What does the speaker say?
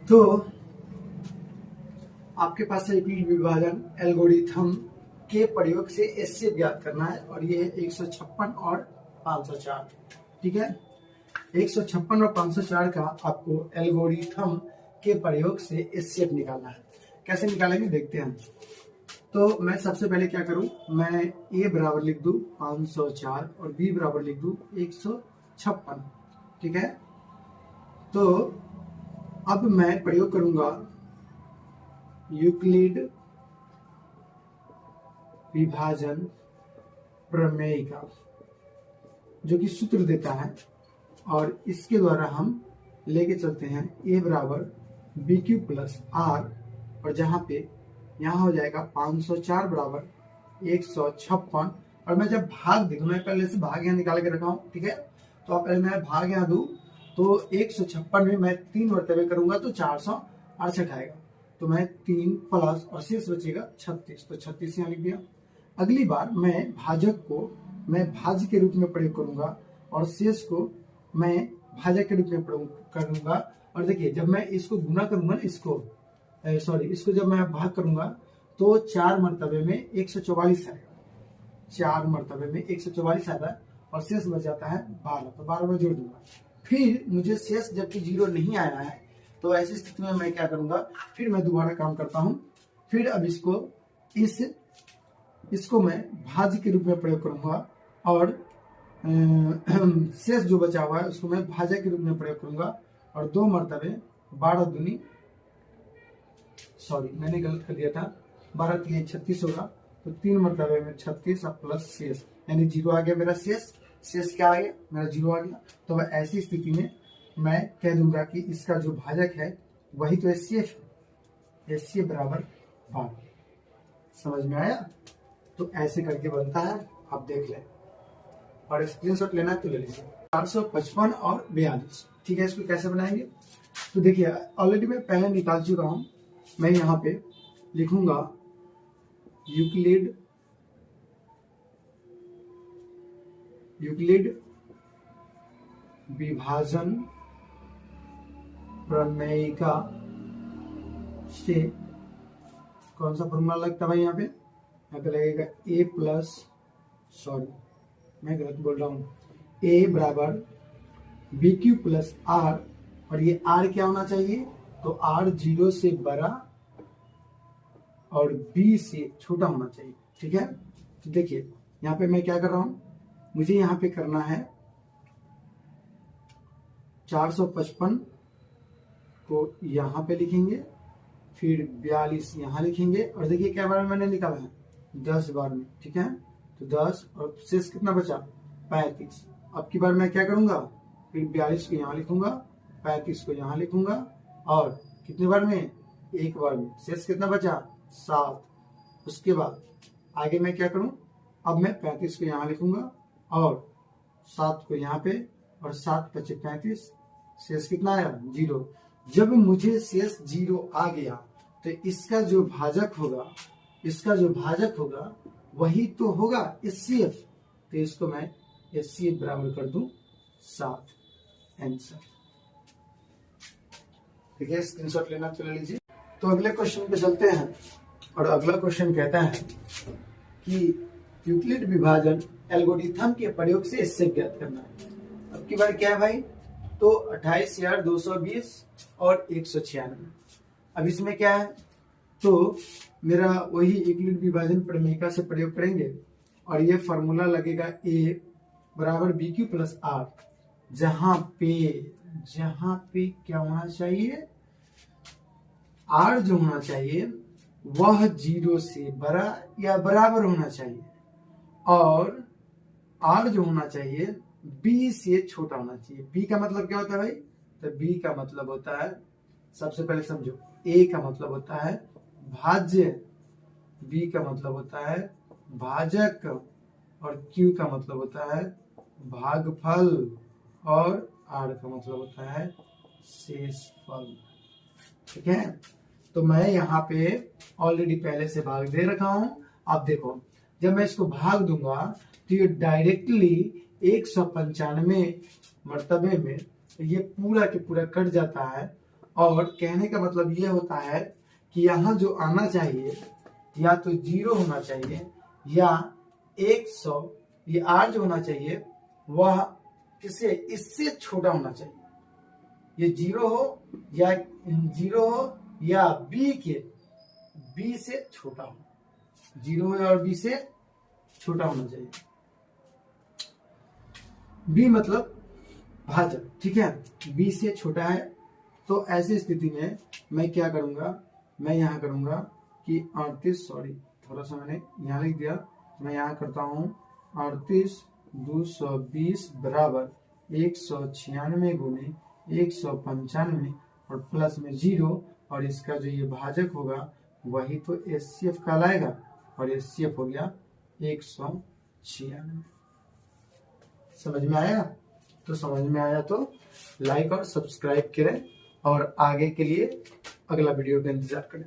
तो आपके पास यूक्लिड विभाजन एल्गोरिथम के प्रयोग से एचसीएफ ज्ञात करना है और ये है 156 और 504। ठीक है, 156 और 504 का आपको एल्गोरिथम के प्रयोग से एचसीएफ निकालना है। कैसे निकालेंगे देखते हैं। तो मैं सबसे पहले क्या करूं, मैं ए बराबर लिख दूं 504 और बी बराबर लिख दूं 156। ठीक है, तो अब मैं प्रयोग करूंगा यूक्लिड विभाजन प्रमेय का, जो कि सूत्र देता है और इसके द्वारा हम लेके चलते हैं ए बराबर बी क्यू प्लस आर, और जहां पे यहाँ हो जाएगा 504 बराबर 156। और मैं जब भाग दूं, मैं पहले से भाग यहाँ निकाल के रखा हूं। ठीक है, तो अब पहले मैं भाग यहाँ दूं तो 156 में मैं 3 मरतबे करूंगा तो 468 आएगा। तो मैं 3 प्लस और शेष बचेगा 36, तो 36 यहाँ लिख दिया। अगली बार मैं भाजक को मैं भाज्य के रूप में प्रयोग करूंगा और शेष को मैं भाजक के रूप में प्रयोग करूंगा। और देखिए जब मैं इसको गुना करूंगा ना, इसको जब मैं भाग करूंगा तो 4 मरतबे में 144 आएगा। 4 मरतबे में 144 आता है और शेष बच जाता है 12, तो 12 में जोड़ दूंगा। फिर मुझे शेष जबकि 0 नहीं आया है, तो ऐसी स्थिति में मैं क्या करूंगा, फिर मैं दोबारा काम करता हूं। फिर अब इसको मैं भाज्य के रूप में प्रयोग करूंगा और शेष जो बचा हुआ है उसको मैं भाजक के रूप में प्रयोग करूंगा और 2 मरतबे 12 दूनी, मैंने गलत कर दिया था, 12 3 36 होगा, तो 3 मरतबे में 36 और प्लस शेष, यानी 0 आ गया मेरा शेष क्या आ गया, मेरा 0 आ गया। तो ऐसी स्थिति में मैं कह दूंगा कि इसका जो भाजक है वही तो एचसीएफ है, एचसीएफ बराबर 12। समझ में आया? तो ऐसे करके बनता है, आप देख लें और स्क्रीनशॉट लेना है तो ले लीजिए। 455 और 42। ठीक है, इसको कैसे बनाएंगे तो देखिए ऑलरेडी मैं पहले निकाल चुका हूं। मैं यहाँ पे लिखूंगा यूक्लिड विभाजन प्रमेय का से कौन सा फॉर्मूला लगता है भाई, यहाँ पे लगेगा ए प्लस, मैं गलत बोल रहा हूँ, ए बराबर बी क्यू प्लस आर, और ये आर क्या होना चाहिए, तो आर 0 से बड़ा और बी से छोटा होना चाहिए। ठीक है, तो देखिए यहाँ पे मैं क्या कर रहा हूं, मुझे यहाँ पे करना है 455 को यहाँ पे लिखेंगे, फिर 42 यहाँ लिखेंगे, और देखिए क्या बार में मैंने निकाला है 10 बार में। ठीक है, तो 10 और शेष कितना बचा 35। अब की बार मैं क्या करूंगा, फिर 42 को यहाँ लिखूंगा, 35 को यहाँ लिखूंगा, और कितने बार में, एक बार में, शेष कितना बचा 7। उसके बाद आगे मैं क्या करूं, अब मैं 35 को यहाँ लिखूंगा और 7 को यहाँ पे, और 7 बचे 35, शेष कितना आया 0। जब मुझे शेष 0 आ गया तो इसका जो भाजक होगा वही तो होगा एचसीएफ, तो इसको मैं एचसीएफ बराबर कर दूं 7। आंसर। ठीक है, स्क्रीनशॉट लेना तो ले लीजिए। तो अगले क्वेश्चन पे चलते हैं और अगला क्वेश्चन कहता है कि यूक्लिड विभाजन एल्गोरिथम के प्रयोग से एचसीएफ ज्ञात करना है। अब की बार क्या है भाई, तो 28,220 और 196। अब इसमें क्या है, तो मेरा वही यूक्लिड विभाजन प्रमेय से प्रयोग करेंगे और ये फॉर्मूला लगेगा ए बराबर बी क्यू प्लस आर, जहां पे क्या होना चाहिए, आर जो होना चाहिए वह 0 से बड़ा या बराबर होना चाहिए, और आर जो होना चाहिए बी से छोटा होना चाहिए। बी का मतलब क्या होता है भाई, तो बी का मतलब होता है, सबसे पहले समझो, ए का मतलब होता है भाज्य, बी का मतलब होता है भाजक, और क्यू का मतलब होता है भागफल, और आर का मतलब होता है शेषफल। ठीक है, तो मैं यहाँ पे ऑलरेडी पहले से भाग दे रखा हूं। आप देखो जब मैं इसको भाग दूंगा तो ये डायरेक्टली 195 मर्तबे में ये पूरा के पूरा कट जाता है और कहने का मतलब ये होता है कि यहाँ जो आना चाहिए या तो 0 होना चाहिए या 100, ये r जो होना चाहिए वह किससे इससे छोटा होना चाहिए। ये 0 हो या b से छोटा हो, 0 है और b से छोटा होना चाहिए। b मतलब भाजक, ठीक है, b से छोटा है। तो ऐसी स्थिति में मैं क्या करूंगा, मैं यहाँ करूंगा कि 38, सॉरी थोड़ा सा मैंने यहाँ लिख दिया, मैं यहाँ करता हूँ 38 220 बराबर 196 गुने 195 और प्लस में 0, और इसका जो ये भाजक होगा वही तो HCF कहलाएगा, और HCF हो गया 196। समझ में आया? तो समझ में आया तो लाइक और सब्सक्राइब करें और आगे के लिए अगला वीडियो का इंतजार करें।